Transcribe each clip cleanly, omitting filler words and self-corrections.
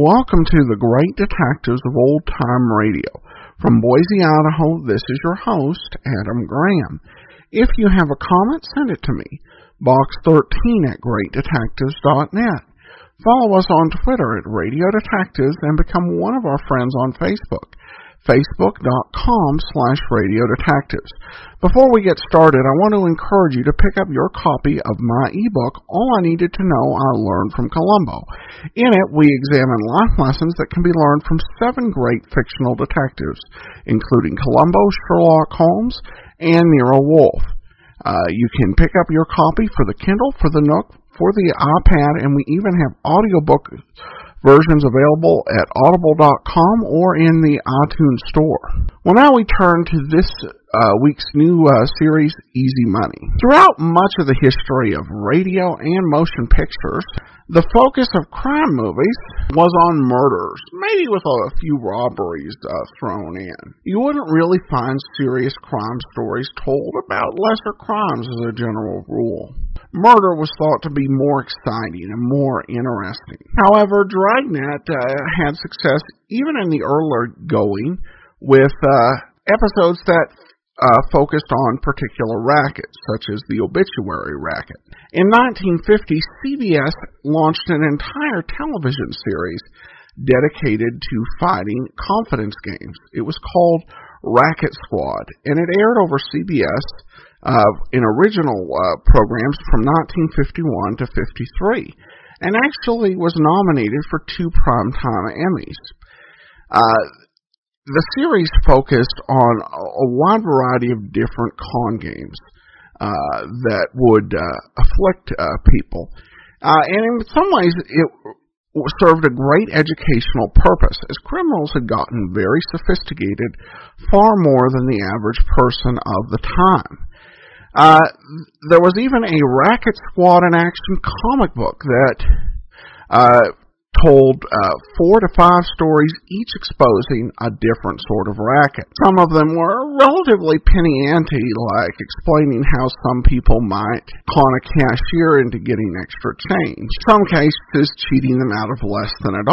Welcome to the Great Detectives of Old Time Radio. From Boise, Idaho, this is your host, Adam Graham. If you have a comment, send it to me. Box 13 at greatdetectives.net. Follow us on Twitter at Radio Detectives and become one of our friends on Facebook. Facebook.com/Radio Detectives. Before we get started, I want to encourage you to pick up your copy of my ebook, All I Needed to Know I Learned from Columbo. In it, we examine life lessons that can be learned from 7 great fictional detectives, including Columbo, Sherlock Holmes, and Nero Wolfe. You can pick up your copy for the Kindle, for the Nook, for the iPad, and we even have audiobook versions available at audible.com or in the iTunes store. Well, now we turn to this week's new series, Easy Money. Throughout much of the history of radio and motion pictures, the focus of crime movies was on murders, maybe with a few robberies thrown in. You wouldn't really find serious crime stories told about lesser crimes as a general rule. Murder was thought to be more exciting and more interesting. However, Dragnet had success even in the earlier going with episodes that focused on particular rackets, such as the obituary racket. In 1950, CBS launched an entire television series dedicated to fighting confidence games. It was called Racket Squad, and it aired over CBS in original programs from 1951 to 53, and actually was nominated for 2 Primetime Emmys. The series focused on a wide variety of different con games that would afflict people, and in some ways it served a great educational purpose, as criminals had gotten very sophisticated, far more than the average person of the time. There was even a Racket Squad in action comic book that told 4 to 5 stories, each exposing a different sort of racket. Some of them were relatively penny ante, like explaining how some people might con a cashier into getting extra change. Some cases cheating them out of less than $1,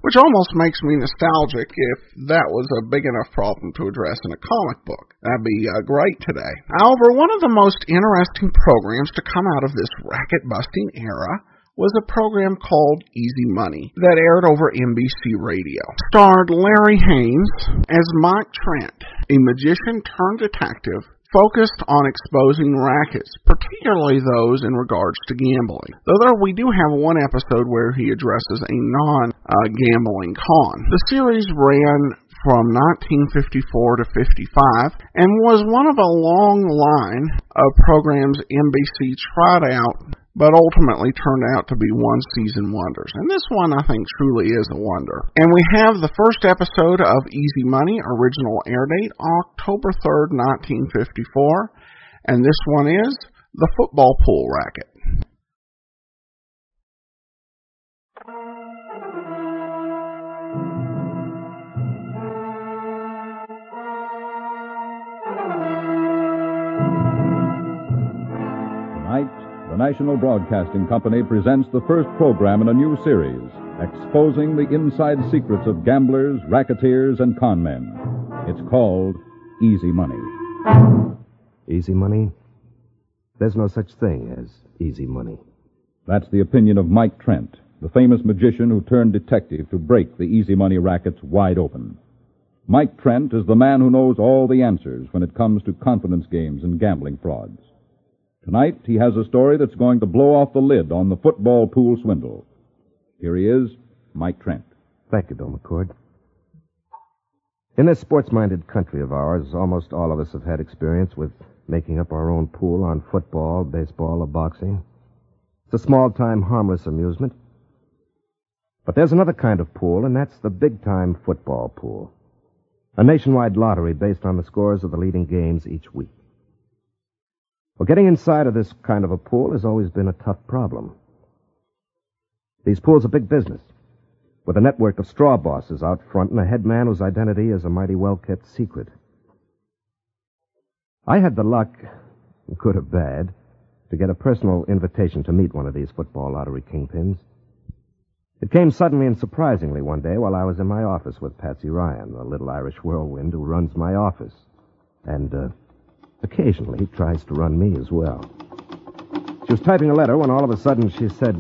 which almost makes me nostalgic if that was a big enough problem to address in a comic book. That'd be great today. However, one of the most interesting programs to come out of this racket-busting era was a program called Easy Money that aired over NBC Radio. Starred Larry Haynes as Mike Trent, a magician turned detective focused on exposing rackets, particularly those in regards to gambling. Though we do have one episode where he addresses a non-gambling con. The series ran from 1954 to 55 and was one of a long line of programs NBC tried out but ultimately turned out to be one-season wonders. And this one, I think, truly is a wonder. And we have the first episode of Easy Money, original air date, October 3rd, 1954. And this one is The Football Pool Racket. Tonight, the National Broadcasting Company presents the first program in a new series, exposing the inside secrets of gamblers, racketeers, and con men. It's called Easy Money. Easy money? There's no such thing as easy money. That's the opinion of Mike Trent, the famous magician who turned detective to break the easy money rackets wide open. Mike Trent is the man who knows all the answers when it comes to confidence games and gambling frauds. Tonight, he has a story that's going to blow off the lid on the football pool swindle. Here he is, Mike Trent. Thank you, Bill McCord. In this sports-minded country of ours, almost all of us have had experience with making up our own pool on football, baseball, or boxing. It's a small-time, harmless amusement. But there's another kind of pool, and that's the big-time football pool. A nationwide lottery based on the scores of the leading games each week. Well, getting inside of this kind of a pool has always been a tough problem. These pools are big business, with a network of straw bosses out front and a head man whose identity is a mighty well-kept secret. I had the luck, good or bad, to get a personal invitation to meet one of these football lottery kingpins. It came suddenly and surprisingly one day while I was in my office with Patsy Ryan, the little Irish whirlwind who runs my office. And occasionally tries to run me as well. She was typing a letter when all of a sudden she said...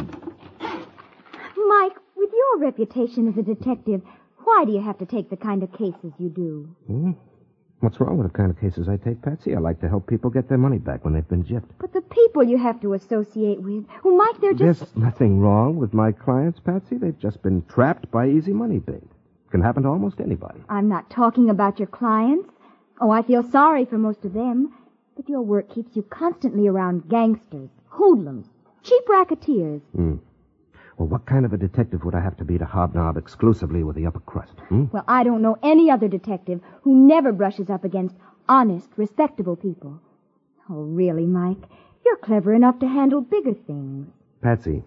Mike, with your reputation as a detective, why do you have to take the kind of cases you do? What's wrong with the kind of cases I take, Patsy? I like to help people get their money back when they've been gypped. But the people you have to associate with, well, Mike, they're just... There's nothing wrong with my clients, Patsy. They've just been trapped by easy money bait. Can happen to almost anybody. I'm not talking about your clients. Oh, I feel sorry for most of them. But your work keeps you constantly around gangsters, hoodlums, cheap racketeers. Well, what kind of a detective would I have to be to hobnob exclusively with the upper crust? Well, I don't know any other detective who never brushes up against honest, respectable people. Oh, really, Mike? You're clever enough to handle bigger things. Patsy,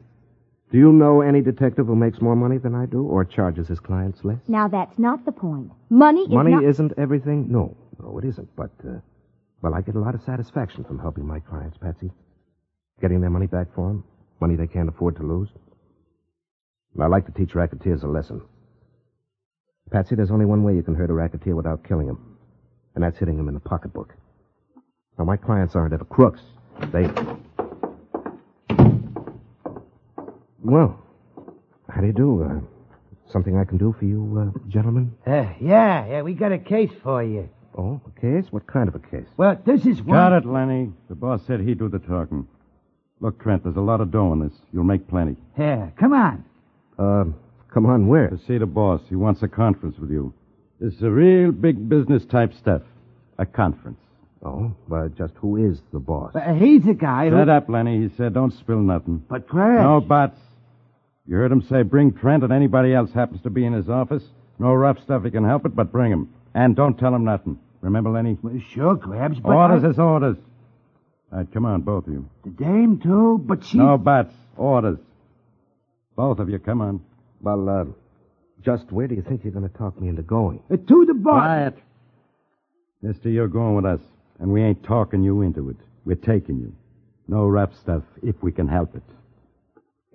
do you know any detective who makes more money than I do or charges his clients less? Now, that's not the point. Money isn't everything? No, it isn't. But, well, I get a lot of satisfaction from helping my clients, Patsy. Getting their money back for them. Money they can't afford to lose. I like to teach racketeers a lesson. Patsy, there's only one way you can hurt a racketeer without killing him, and that's hitting him in the pocketbook. Now, my clients aren't ever crooks. They... Well, how do you do? Something I can do for you, gentlemen? Yeah, we got a case for you. Oh, a case? What kind of a case? Well, this is one... Got it, Lenny. The boss said he'd do the talking. Look, Trent, there's a lot of dough in this. You'll make plenty. Yeah, come on. Come on, where? To see the boss. He wants a conference with you. It's a real big business type stuff. A conference. Oh, but just who is the boss? He's the guy who... Shut up, Lenny. He said don't spill nothing. But Trent... No buts. You heard him say bring Trent and anybody else happens to be in his office. No rough stuff if you can help it, but bring him. And don't tell him nothing. Remember, Lenny? Well, sure, Krabs, but... Orders is orders. All right, come on, both of you. The dame, too, but she... No buts. Orders. Both of you, come on. Well, just where do you think you're going to talk me into going? To the boss. Quiet. Mister, you're going with us, and we ain't talking you into it. We're taking you. No rough stuff, if we can help it.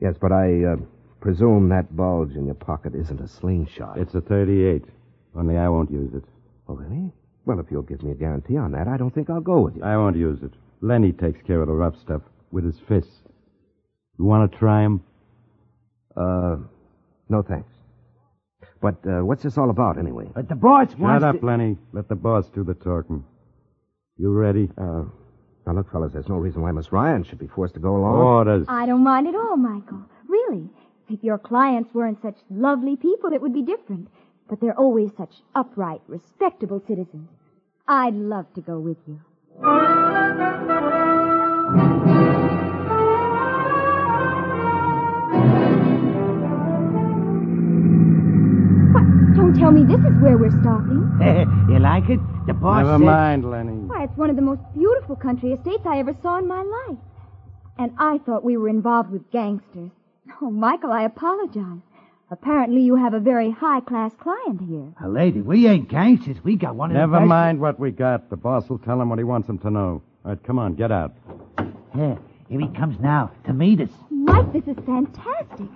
Yes, but I presume that bulge in your pocket isn't a slingshot. It's a 38, only I won't use it. Oh, really? Well, if you'll give me a guarantee on that, I don't think I'll go with you. I won't use it. Lenny takes care of the rough stuff with his fists. You want to try him? No thanks. But what's this all about, anyway? But the boss wants... Shut up, Lenny. Let the boss do the talking. You ready? Now, look, fellas, there's no reason why Miss Ryan should be forced to go along. Orders. I don't mind at all, Michael. Really. If your clients weren't such lovely people, it would be different. But they're always such upright, respectable citizens. I'd love to go with you. Don't tell me this is where we're stopping. You like it? The boss Never said... mind, Lenny. Why, it's one of the most beautiful country estates I ever saw in my life. And I thought we were involved with gangsters. Oh, Michael, I apologize. Apparently you have a very high-class client here. Lady, we ain't gangsters. We got one of the Never best... mind what we got. The boss will tell him what he wants him to know. All right, come on, get out. Here he comes now to meet us. Mike, this is fantastic.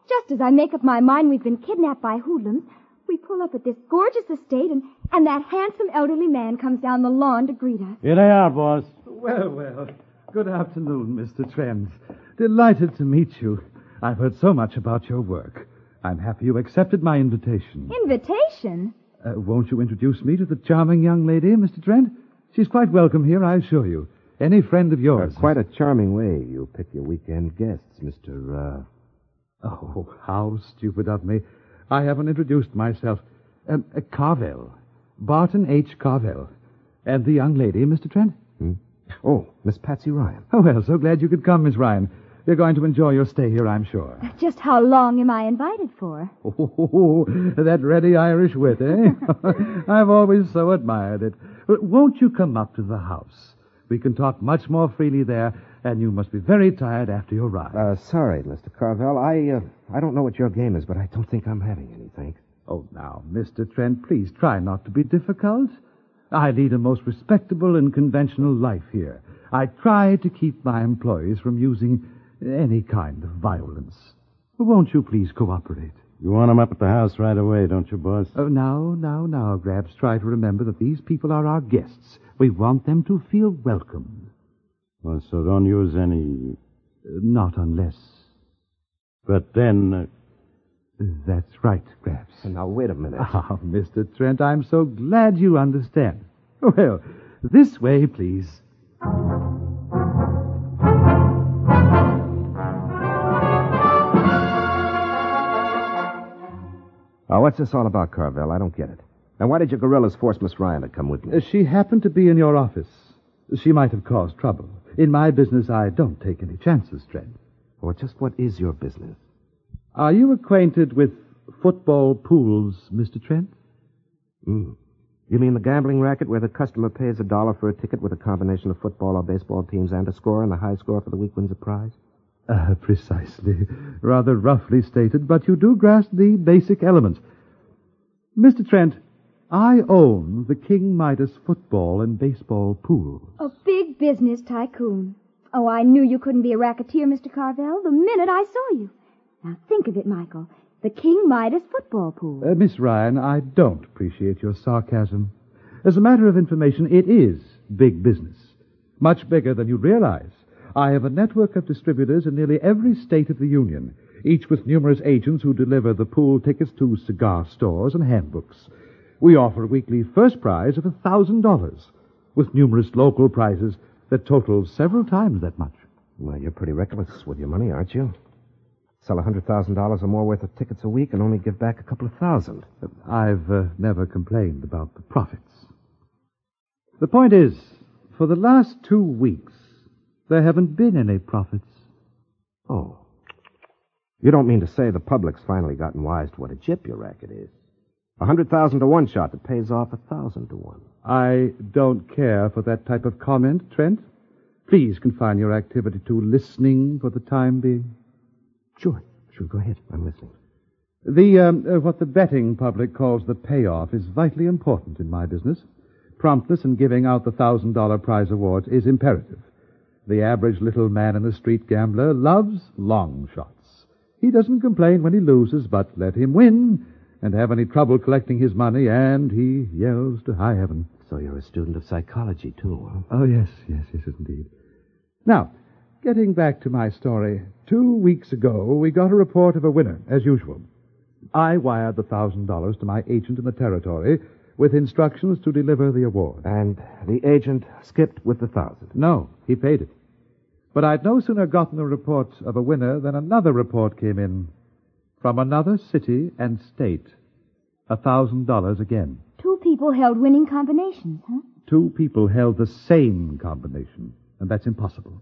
Just as I make up my mind we've been kidnapped by hoodlums, we pull up at this gorgeous estate, and that handsome elderly man comes down the lawn to greet us. Here they are, boss. Well. Good afternoon, Mr. Trent. Delighted to meet you. I've heard so much about your work. I'm happy you accepted my invitation. Invitation? Won't you introduce me to the charming young lady, Mr. Trent? She's quite welcome here, I assure you. Any friend of yours. Quite a charming way you pick your weekend guests, Mr. Oh, how stupid of me. I haven't introduced myself. Carvel. Barton H. Carvel. And the young lady, Mr. Trent? Oh, Miss Patsy Ryan. Oh, well, so glad you could come, Miss Ryan. You're going to enjoy your stay here, I'm sure. Just how long am I invited for? Oh, that ready Irish wit, eh? I've always so admired it. Won't you come up to the house? We can talk much more freely there, and you must be very tired after your ride. Sorry, Mr. Carvel. I don't know what your game is, but I don't think I'm having any, thanks. Oh, now, Mr. Trent, please try not to be difficult. I lead a most respectable and conventional life here. I try to keep my employees from using any kind of violence. Won't you please cooperate? You want them up at the house right away, don't you, boss? Oh, now, Grabs. Try to remember that these people are our guests. We want them to feel welcomed. Well, so don't use any... Not unless... But then... That's right, Grabs. Now, wait a minute. Oh, Mr. Trent, I'm so glad you understand. Well, this way, please. What's this all about, Carvel? I don't get it. And why did your gorillas force Miss Ryan to come with me? She happened to be in your office. She might have caused trouble. In my business, I don't take any chances, Trent. Well, just what is your business? Are you acquainted with football pools, Mr. Trent? You mean the gambling racket where the customer pays $1 for a ticket with a combination of football or baseball teams and a score, and the high score for the week wins a prize? Precisely. Rather roughly stated, but you do grasp the basic elements. Mr. Trent, I own the King Midas football and baseball pools. A big business tycoon. Oh, I knew you couldn't be a racketeer, Mr. Carvel, the minute I saw you. Now, think of it, Michael. The King Midas football pool. Miss Ryan, I don't appreciate your sarcasm. As a matter of information, it is big business. Much bigger than you'd realize. I have a network of distributors in nearly every state of the Union, each with numerous agents who deliver the pool tickets to cigar stores and handbooks. We offer a weekly first prize of $1,000, with numerous local prizes that total several times that much. Well, you're pretty reckless with your money, aren't you? Sell $100,000 or more worth of tickets a week and only give back a couple of thousand. I've never complained about the profits. The point is, for the last 2 weeks, there haven't been any profits. Oh. You don't mean to say the public's finally gotten wise to what a gyp your racket is. 100,000 to one shot that pays off 1,000 to one. I don't care for that type of comment, Trent. Please confine your activity to listening for the time being. Sure, go ahead. I'm listening. What the betting public calls the payoff is vitally important in my business. Promptness in giving out the $1,000 prize awards is imperative. The average little man in the street gambler loves long shots. He doesn't complain when he loses, but let him win and have any trouble collecting his money, and he yells to high heaven. So you're a student of psychology, too, huh? Oh, yes, indeed. Now, getting back to my story, 2 weeks ago, we got a report of a winner, as usual. I wired the $1,000 to my agent in the territory with instructions to deliver the award. And the agent skipped with the 1,000? No, he paid it. But I'd no sooner gotten a report of a winner than another report came in from another city and state. $1,000 again. 2 people held winning combinations, huh? 2 people held the same combination, and that's impossible.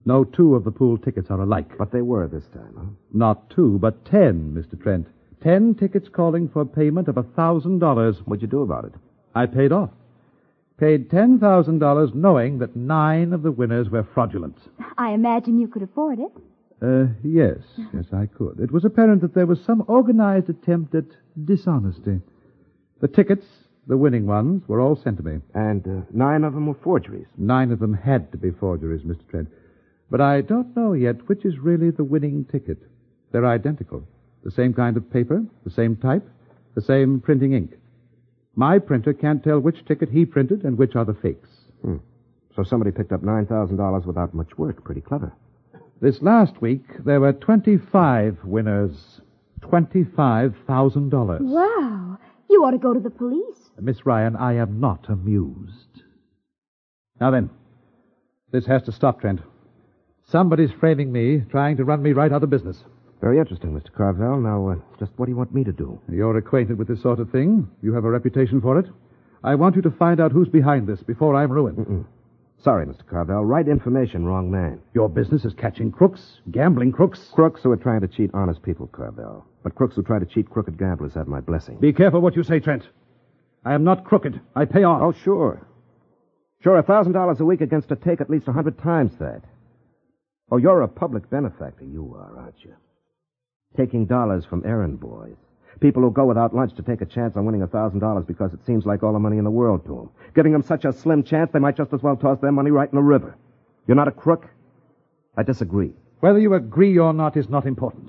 No 2 of the pool tickets are alike. But they were this time, huh? Not 2, but 10, Mr. Trent. 10 tickets calling for payment of $1,000. What'd you do about it? I paid off. Paid $10,000 knowing that 9 of the winners were fraudulent. I imagine you could afford it. Yes, I could. It was apparent that there was some organized attempt at dishonesty. The tickets, the winning ones, were all sent to me. And 9 of them were forgeries? 9 of them had to be forgeries, Mr. Trent. But I don't know yet which is really the winning ticket. They're identical. The same kind of paper, the same type, the same printing ink. My printer can't tell which ticket he printed and which are the fakes. So somebody picked up $9,000 without much work. Pretty clever. This last week, there were 25 winners. $25,000. Wow. You ought to go to the police. Miss Ryan, I am not amused. Now then, this has to stop, Trent. Somebody's framing me, trying to run me right out of business. Very interesting, Mr. Carvel. Now, just what do you want me to do? You're acquainted with this sort of thing. You have a reputation for it. I want you to find out who's behind this before I'm ruined. Sorry, Mr. Carvel. Right information, wrong man. Your business is catching crooks, gambling crooks. Crooks who are trying to cheat honest people, Carvel. But crooks who try to cheat crooked gamblers have my blessing. Be careful what you say, Trent. I am not crooked. I pay off. Oh, sure. Sure, $1,000 a week against a take at least 100 times that. Oh, you're a public benefactor, you are, aren't you? Taking dollars from errand boys. People who go without lunch to take a chance on winning $1,000 because it seems like all the money in the world to them. Giving them such a slim chance, they might just as well toss their money right in the river. You're not a crook? I disagree. Whether you agree or not is not important.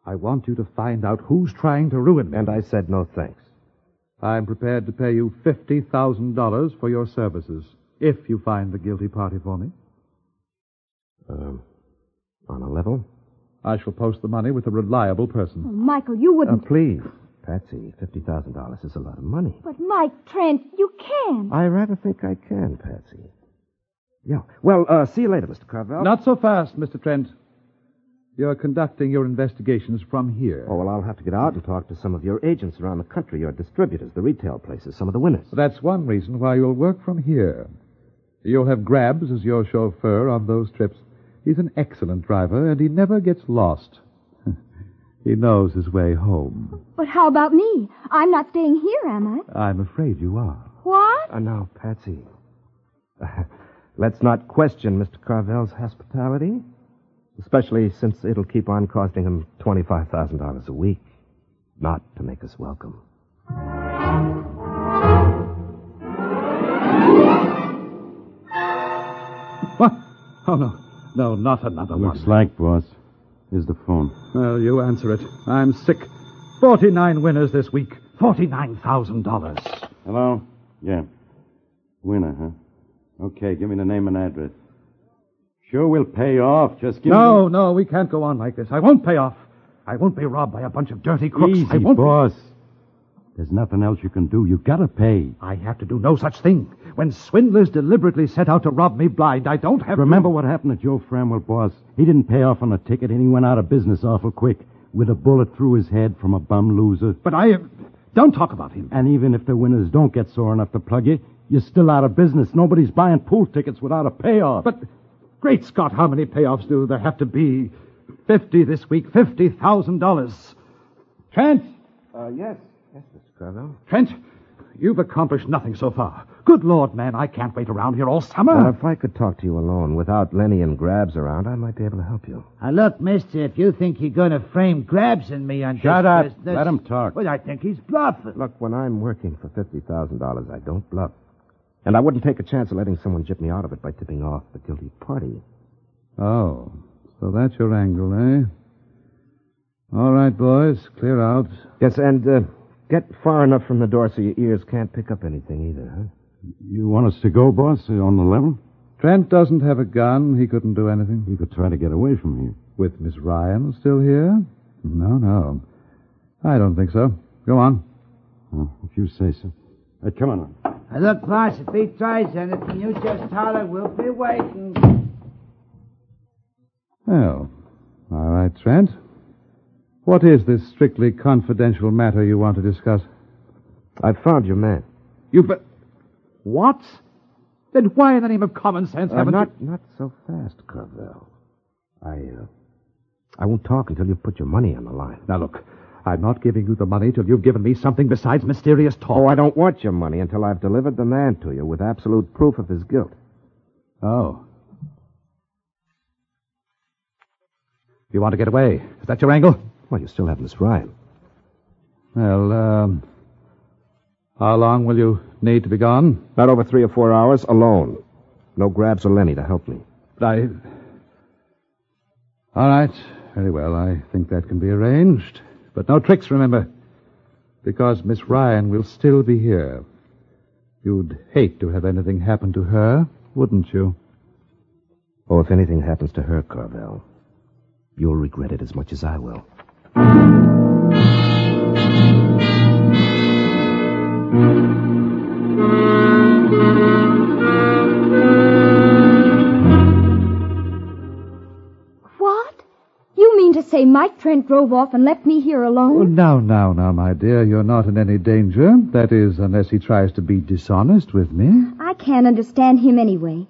I want you to find out who's trying to ruin me. And I said no thanks. I'm prepared to pay you $50,000 for your services, if you find the guilty party for me. On a level? I shall post the money with a reliable Oh, person. Michael, you wouldn't... Please. Patsy, $50,000 is a lot of money. But, Mike, Trent, you can't. I rather think I can, Patsy. Yeah. Well, see you later, Mr. Carvel. Not so fast, Mr. Trent. You're conducting your investigations from here. Oh, well, I'll have to get out and talk to some of your agents around the country, your distributors, the retail places, some of the winners. That's one reason why you'll work from here. You'll have Grabs as your chauffeur on those trips. He's an excellent driver, and he never gets lost. He knows his way home. But how about me? I'm not staying here, am I? I'm afraid you are. What? Now, Patsy, let's not question Mr. Carvel's hospitality, especially since it'll keep on costing him $25,000 a week, not to make us welcome. What? Oh, no. No, not another one. Looks like, boss. Here's the phone. Well, you answer it. I'm sick. 49 winners this week. $49,000. Hello? Yeah. Winner, huh? Okay, give me the name and address. Sure, we'll pay off. Just give me... No, we can't go on like this. I won't pay off. I won't be robbed by a bunch of dirty crooks. Easy, I won't boss. There's nothing else you can do. You gotta pay. I have to do no such thing. When swindlers deliberately set out to rob me blind, I don't have Remember what happened to Joe Framwell, boss? He didn't pay off on a ticket, and he went out of business awful quick with a bullet through his head from a bum loser. But don't talk about him. And even if the winners don't get sore enough to plug you, you're still out of business. Nobody's buying pool tickets without a payoff. But, great Scott, how many payoffs do there have to be? 50 this week, $50,000. Trent? Yes, Mr. Carvel. Trent, you've accomplished nothing so far. Good Lord, man, I can't wait around here all summer. If I could talk to you alone without Lenny and Grabs around, I might be able to help you. Look, mister, if you think you're going to frame Grabs and me on Shut this up. business... Let him talk. Well, I think he's bluffing. Look, when I'm working for $50,000, I don't bluff. And I wouldn't take a chance of letting someone jip me out of it by tipping off the guilty party. Oh, so that's your angle, eh? All right, boys, clear out. Yes, and get far enough from the door so your ears can't pick up anything either, huh? You want us to go, boss, on the level? Trent doesn't have a gun. He couldn't do anything. You could try to get away from here. With Miss Ryan still here? No. I don't think so. Go on. Oh, if you say so. Come on. Look, boss, if he tries anything, you just holler. We'll be waiting. Well, all right, Trent. What is this strictly confidential matter you want to discuss? I've found your man. What? Then why in the name of common sense haven't you... Not so fast, Carvel. I won't talk until you've put your money on the line. Now, look, I'm not giving you the money till you've given me something besides mysterious talk. Oh, I don't want your money until I've delivered the man to you with absolute proof of his guilt. Oh. You want to get away? Is that your angle? Well, you still have Miss Ryan. Well, how long will you need to be gone? Not over 3 or 4 hours, alone. No Grabs or Lenny to help me. All right. Very well. I think that can be arranged. But no tricks, remember. Because Miss Ryan will still be here. You'd hate to have anything happen to her, wouldn't you? Oh, if anything happens to her, Carvel, you'll regret it as much as I will. What? You mean to say Mike Trent drove off and left me here alone? Oh, now, my dear. You're not in any danger. That is, unless he tries to be dishonest with me. I can't understand him anyway.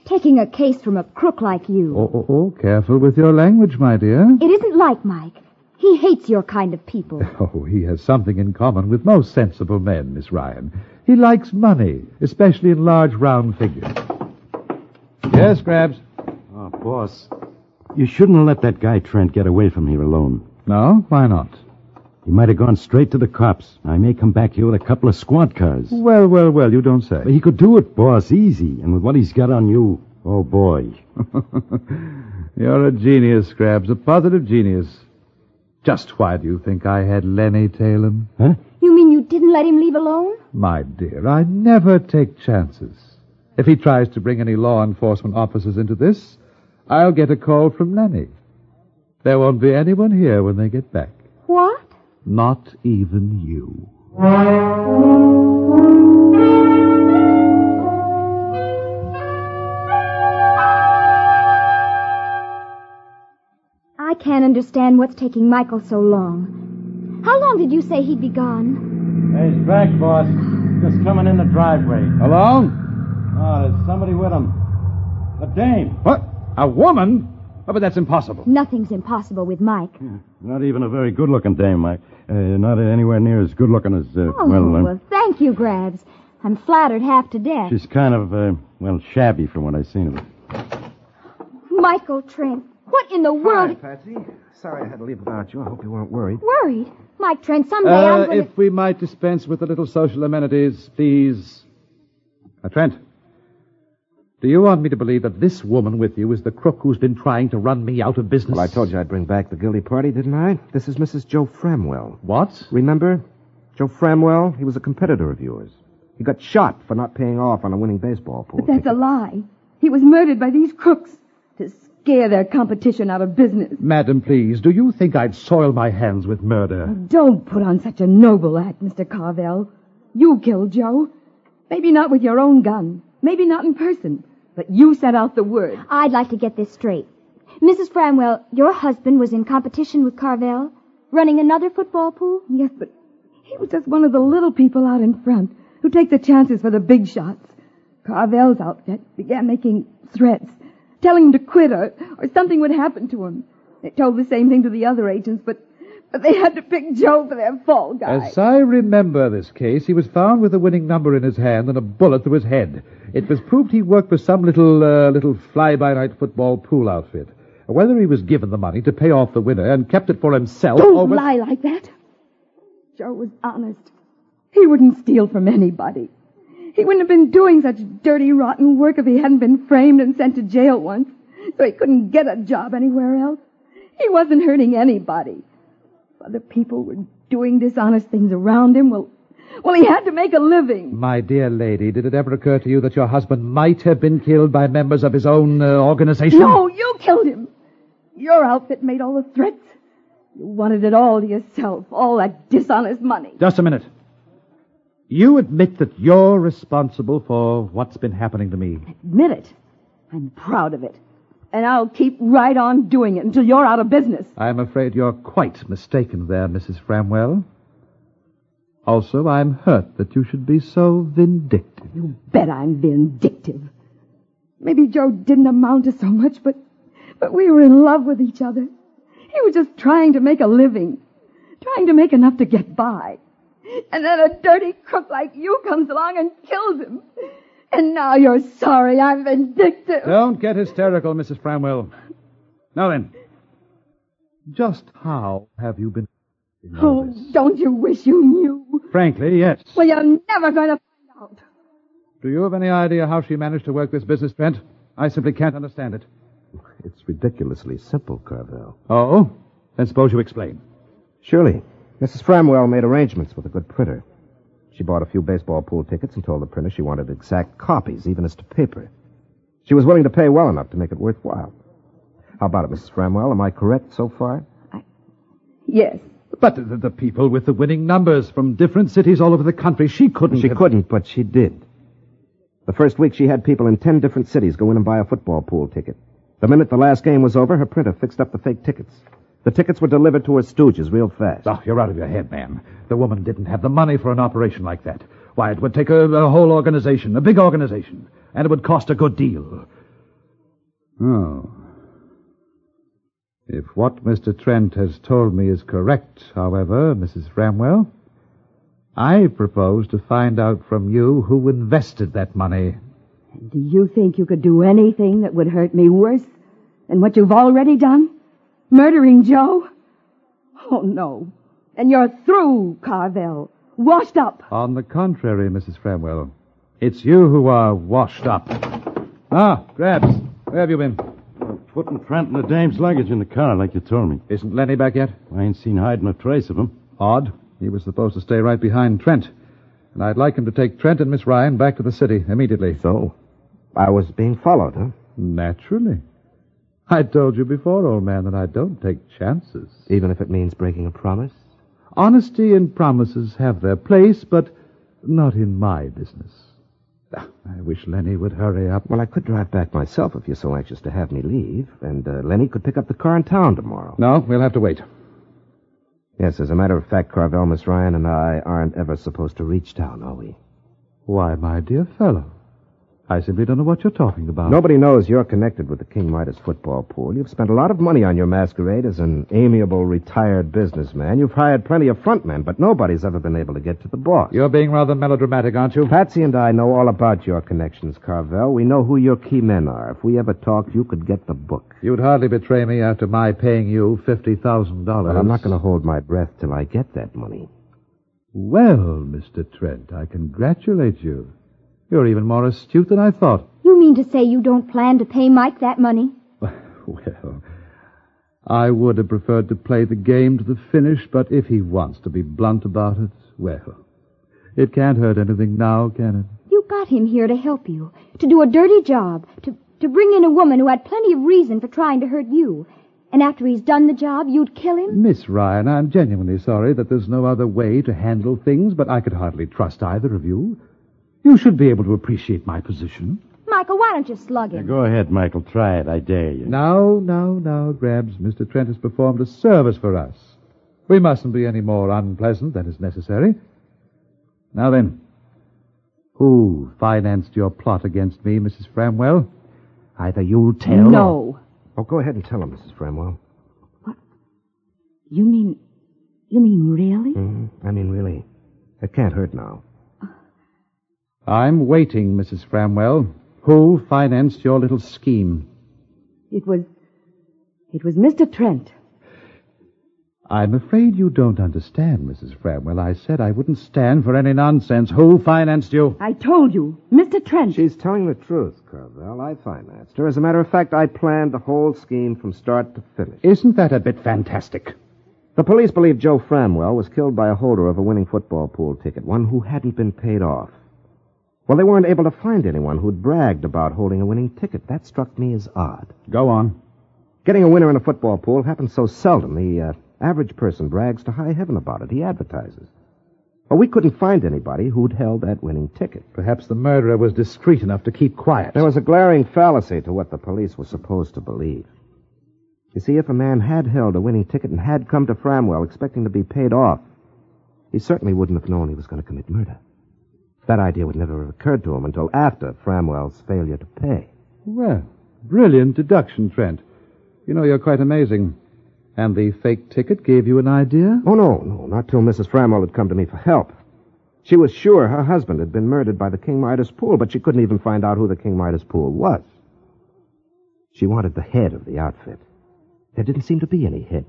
Taking a case from a crook like you. Oh, careful with your language, my dear. It isn't like Mike. He hates your kind of people. Oh, he has something in common with most sensible men, Miss Ryan. He likes money, especially in large round figures. Yes, Grabs? Oh, boss, you shouldn't have let that guy Trent get away from here alone. No? Why not? He might have gone straight to the cops. I may come back here with a couple of squad cars. Well, you don't say. But he could do it, boss, easy. And with what he's got on you, oh, boy. You're a genius, Scraps, a positive genius. Just why do you think I had Lenny tail him? Huh? You mean you didn't let him leave alone? My dear, I never take chances. If he tries to bring any law enforcement officers into this, I'll get a call from Lenny. There won't be anyone here when they get back. What? Not even you. I can't understand what's taking Michael so long. How long did you say he'd be gone? Hey, he's back, boss. Just coming in the driveway. Alone? Oh, there's somebody with him. A dame. What? A woman? Oh, but that's impossible. Nothing's impossible with Mike. Not even a very good-looking dame, Mike. Not anywhere near as good-looking as, Well, thank you, Grabs. I'm flattered half to death. she's kind of, shabby from what I've seen of her. Michael Trent, what in the world... Hi, Patsy. Sorry I had to leave without you. I hope you weren't worried. Worried? Mike Trent, someday I'm going If we might dispense with a little social amenities, please. Trent, do you want me to believe that this woman with you is the crook who's been trying to run me out of business? Well, I told you I'd bring back the guilty party, didn't I? This is Mrs. Joe Framwell. What? Remember? Joe Framwell, he was a competitor of yours. He got shot for not paying off on a winning baseball pool. But that's a lie. He was murdered by these crooks to scare their competition out of business. Madam, please, do you think I'd soil my hands with murder? Don't put on such a noble act, Mr. Carvel. You killed Joe. Maybe not with your own gun. Maybe not in person. But you set out the word. I'd like to get this straight. Mrs. Framwell, your husband was in competition with Carvel, running another football pool? Yes, but he was just one of the little people out in front who take the chances for the big shots. Carvel's outfit began making threats, telling him to quit or something would happen to him. They told the same thing to the other agents, but they had to pick Joe for their fall guy. As I remember this case, he was found with a winning number in his hand and a bullet through his head. It was proved he worked for some little fly-by-night football pool outfit. Whether he was given the money to pay off the winner and kept it for himself or... Don't lie like that. Joe was honest. He wouldn't steal from anybody. He wouldn't have been doing such dirty, rotten work if he hadn't been framed and sent to jail once, so he couldn't get a job anywhere else. He wasn't hurting anybody. Other people were doing dishonest things around him. Well, he had to make a living. My dear lady, did it ever occur to you that your husband might have been killed by members of his own organization? No, you killed him. Your outfit made all the threats. You wanted it all to yourself, all that dishonest money. Just a minute. You admit that you're responsible for what's been happening to me. Admit it. I'm proud of it. And I'll keep right on doing it until you're out of business. I'm afraid you're quite mistaken there, Mrs. Framwell. Also, I'm hurt that you should be so vindictive. You bet I'm vindictive. Maybe Joe didn't amount to so much, but we were in love with each other. He was just trying to make a living, trying to make enough to get by. And then a dirty crook like you comes along and kills him. And now you're sorry I'm vindictive. Don't get hysterical, Mrs. Framwell. Now then, just how have you been doing all this? Don't you wish you knew? Frankly, yes. Well, you're never going to find out. Do you have any idea how she managed to work this business, Trent? I simply can't understand it. It's ridiculously simple, Carvel. Oh? Then suppose you explain. Surely. Mrs. Framwell made arrangements with a good printer. She bought a few baseball pool tickets and told the printer she wanted exact copies, even as to paper. She was willing to pay well enough to make it worthwhile. How about it, Mrs. Framwell? Am I correct so far? Yes. But the people with the winning numbers from different cities all over the country, she couldn't... She couldn't, but she did. The first week she had people in 10 different cities go in and buy a football pool ticket. The minute the last game was over, her printer fixed up the fake tickets. The tickets were delivered to her stooges real fast. Oh, you're out of your head, man. The woman didn't have the money for an operation like that. Why, it would take a whole organization, a big organization, and it would cost a good deal. Oh. If what Mr. Trent has told me is correct, however, Mrs. Framwell, I propose to find out from you who invested that money. Do you think you could do anything that would hurt me worse than what you've already done? Murdering Joe? Oh, no. And you're through, Carvel. Washed up. On the contrary, Mrs. Framwell, it's you who are washed up. Ah, Grabs, where have you been? Putting Trent and the dame's luggage in the car like you told me. Isn't Lenny back yet? I ain't seen hide nor trace of him. Odd. He was supposed to stay right behind Trent. And I'd like him to take Trent and Miss Ryan back to the city immediately. So, I was being followed, huh? Naturally. I told you before, old man, that I don't take chances. Even if it means breaking a promise? Honesty and promises have their place, but not in my business. I wish Lenny would hurry up. Well, I could drive back myself if you're so anxious to have me leave, and Lenny could pick up the car in town tomorrow. No, we'll have to wait. Yes, as a matter of fact, Carvel, Miss Ryan and I aren't ever supposed to reach town, are we? Why, my dear fellow, I simply don't know what you're talking about. Nobody knows you're connected with the King Midas football pool. You've spent a lot of money on your masquerade as an amiable, retired businessman. You've hired plenty of frontmen, but nobody's ever been able to get to the boss. You're being rather melodramatic, aren't you? Patsy and I know all about your connections, Carvel. We know who your key men are. If we ever talked, you could get the book. You'd hardly betray me after my paying you $50,000. Well, I'm not going to hold my breath till I get that money. Well, Mr. Trent, I congratulate you. You're even more astute than I thought. You mean to say you don't plan to pay Mike that money? Well, I would have preferred to play the game to the finish, but if he wants to be blunt about it, well, it can't hurt anything now, can it? You got him here to help you, to do a dirty job, to bring in a woman who had plenty of reason for trying to hurt you. And after he's done the job, you'd kill him? Miss Ryan, I'm genuinely sorry that there's no other way to handle things, but I could hardly trust either of you. You should be able to appreciate my position. Michael, why don't you slug him? Now, go ahead, Michael. Try it. I dare you. Now, Grabs. Mr. Trent has performed a service for us. We mustn't be any more unpleasant than is necessary. Now then, who financed your plot against me, Mrs. Framwell? Either you'll tell... No. Oh, go ahead and tell him, Mrs. Framwell. What? You mean really? Mm-hmm. I mean, really. It can't hurt now. I'm waiting, Mrs. Framwell. Who financed your little scheme? It was Mr. Trent. I'm afraid you don't understand, Mrs. Framwell. I said I wouldn't stand for any nonsense. Who financed you? I told you, Mr. Trent. She's telling the truth, Carvel. I financed her. As a matter of fact, I planned the whole scheme from start to finish. Isn't that a bit fantastic? The police believe Joe Framwell was killed by a holder of a winning football pool ticket, one who hadn't been paid off. Well, they weren't able to find anyone who'd bragged about holding a winning ticket. That struck me as odd. Go on. Getting a winner in a football pool happens so seldom. The average person brags to high heaven about it. He advertises. Well, we couldn't find anybody who'd held that winning ticket. Perhaps the murderer was discreet enough to keep quiet. There was a glaring fallacy to what the police were supposed to believe. You see, if a man had held a winning ticket and had come to Framwell expecting to be paid off, he certainly wouldn't have known he was going to commit murder. That idea would never have occurred to him until after Framwell's failure to pay. Well, brilliant deduction, Trent. You know, you're quite amazing. And the fake ticket gave you an idea? Oh, no, not till Mrs. Framwell had come to me for help. She was sure her husband had been murdered by the King Midas pool, but she couldn't even find out who the King Midas pool was. She wanted the head of the outfit. There didn't seem to be any head.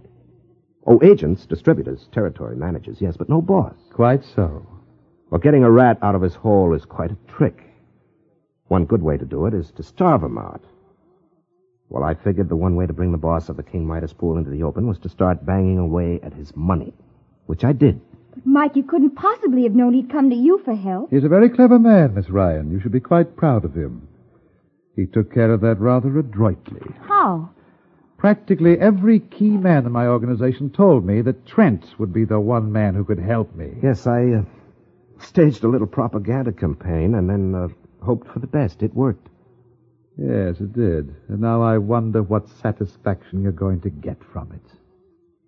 Oh, agents, distributors, territory managers, yes, but no boss. Quite so. Well, getting a rat out of his hole is quite a trick. One good way to do it is to starve him out. Well, I figured the one way to bring the boss of the King Midas pool into the open was to start banging away at his money, which I did. But, Mike, you couldn't possibly have known he'd come to you for help. He's a very clever man, Miss Ryan. You should be quite proud of him. He took care of that rather adroitly. How? Practically every key man in my organization told me that Trent would be the one man who could help me. Yes, I staged a little propaganda campaign and then hoped for the best. It worked. Yes, it did. And now I wonder what satisfaction you're going to get from it.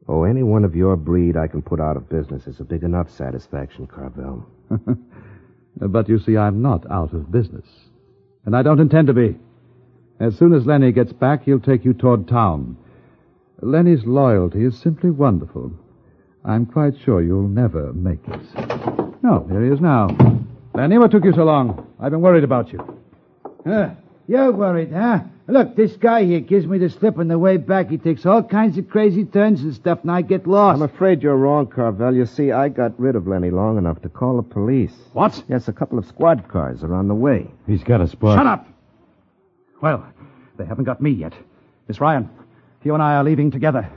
Oh, any one of your breed I can put out of business is a big enough satisfaction, Carvel. But you see, I'm not out of business. And I don't intend to be. As soon as Lenny gets back, he'll take you toward town. Lenny's loyalty is simply wonderful. I'm quite sure you'll never make it. Oh, here he is now. Lenny, what took you so long? I've been worried about you. You're worried, huh? Look, this guy here gives me the slip on the way back. He takes all kinds of crazy turns and stuff, and I get lost. I'm afraid you're wrong, Carvel. You see, I got rid of Lenny long enough to call the police. What? Yes, a couple of squad cars are on the way. He's got a spot. Shut up! Well, they haven't got me yet. Miss Ryan, you and I are leaving together.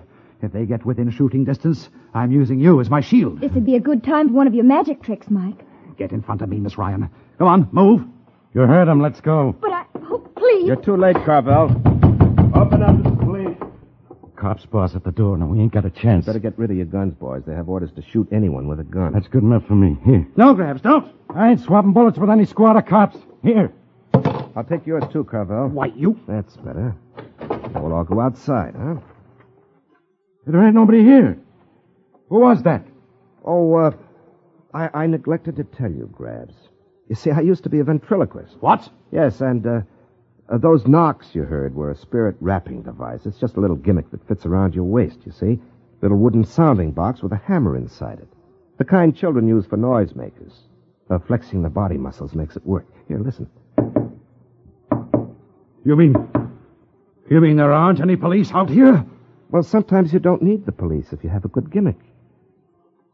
If they get within shooting distance, I'm using you as my shield. This would be a good time for one of your magic tricks, Mike. Get in front of me, Miss Ryan. Come on, move. You heard him. Let's go. But please. You're too late, Carvel. Open up, please. Cops boss at the door. Now, we ain't got a chance. Better get rid of your guns, boys. They have orders to shoot anyone with a gun. That's good enough for me. Here. No, Grabs, don't. I ain't swapping bullets with any squad of cops. Here. I'll take yours too, Carvel. Why, you... That's better. Now we'll all go outside, huh? There ain't nobody here. Who was that? Oh, I neglected to tell you, Grabs. You see, I used to be a ventriloquist. What? Yes, and those knocks you heard were a spirit wrapping device. It's just a little gimmick that fits around your waist, you see. Little wooden sounding box with a hammer inside it. The kind children use for noisemakers. Flexing the body muscles makes it work. Here, listen. You mean there aren't any police out here? Well, sometimes you don't need the police if you have a good gimmick.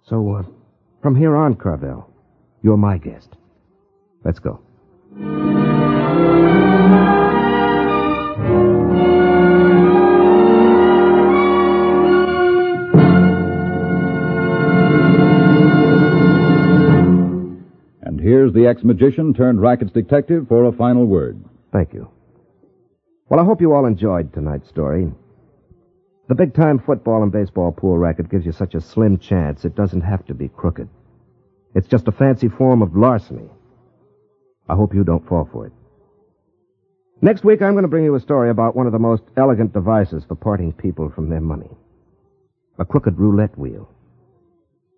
So, from here on, Carvel, you're my guest. Let's go. And here's the ex-magician turned Racket's detective for a final word. Thank you. Well, I hope you all enjoyed tonight's story. The big-time football and baseball pool racket gives you such a slim chance it doesn't have to be crooked. It's just a fancy form of larceny. I hope you don't fall for it. Next week, I'm going to bring you a story about one of the most elegant devices for parting people from their money. A crooked roulette wheel.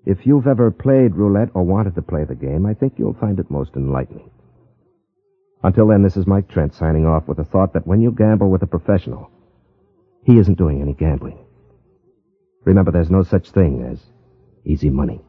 If you've ever played roulette or wanted to play the game, I think you'll find it most enlightening. Until then, this is Mike Trent signing off with the thought that when you gamble with a professional, he isn't doing any gambling. Remember, there's no such thing as easy money.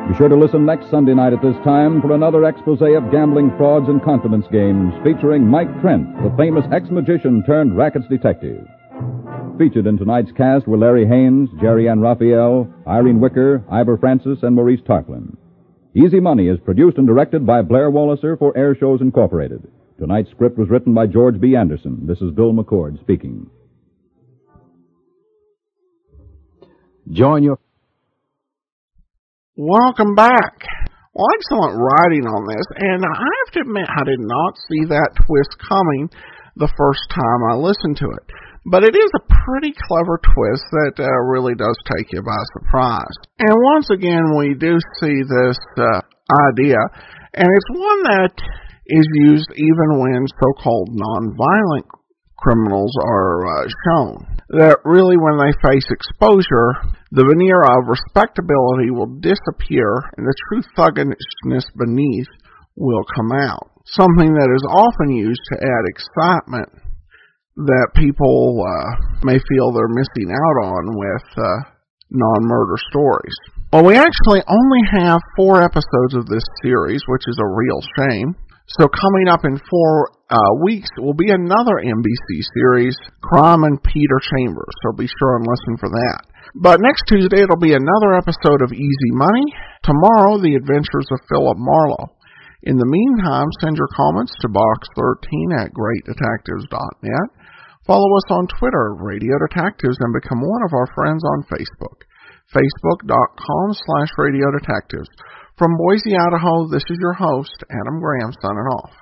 Be sure to listen next Sunday night at this time for another expose of gambling frauds and confidence games featuring Mike Trent, the famous ex-magician turned Racket's detective. Featured in tonight's cast were Larry Haynes, Jerry Ann Raphael, Irene Wicker, Ivor Francis, and Maurice Tarplin. Easy Money is produced and directed by Blair Walliser for Air Shows Incorporated. Tonight's script was written by George B. Anderson. This is Bill McCord speaking. Join your... Welcome back. Well, excellent writing on this, and I have to admit I did not see that twist coming the first time I listened to it. But it is a pretty clever twist that really does take you by surprise. And once again, we do see this idea, and it's one that is used even when so-called nonviolent criminals are shown. That really, when they face exposure, the veneer of respectability will disappear and the true thuggishness beneath will come out. Something that is often used to add excitement that people may feel they're missing out on with non-murder stories. Well, we actually only have 4 episodes of this series, which is a real shame. So coming up in 4 weeks will be another NBC series, Crime and Peter Chambers. So be sure and listen for that. But next Tuesday, it'll be another episode of Easy Money. Tomorrow, The Adventures of Philip Marlowe. In the meantime, send your comments to box13@greatdetectives.net. Follow us on Twitter, Radio Detectives, and become one of our friends on Facebook. Facebook.com/Radio Detectives. From Boise, Idaho, this is your host, Adam Graham, signing off.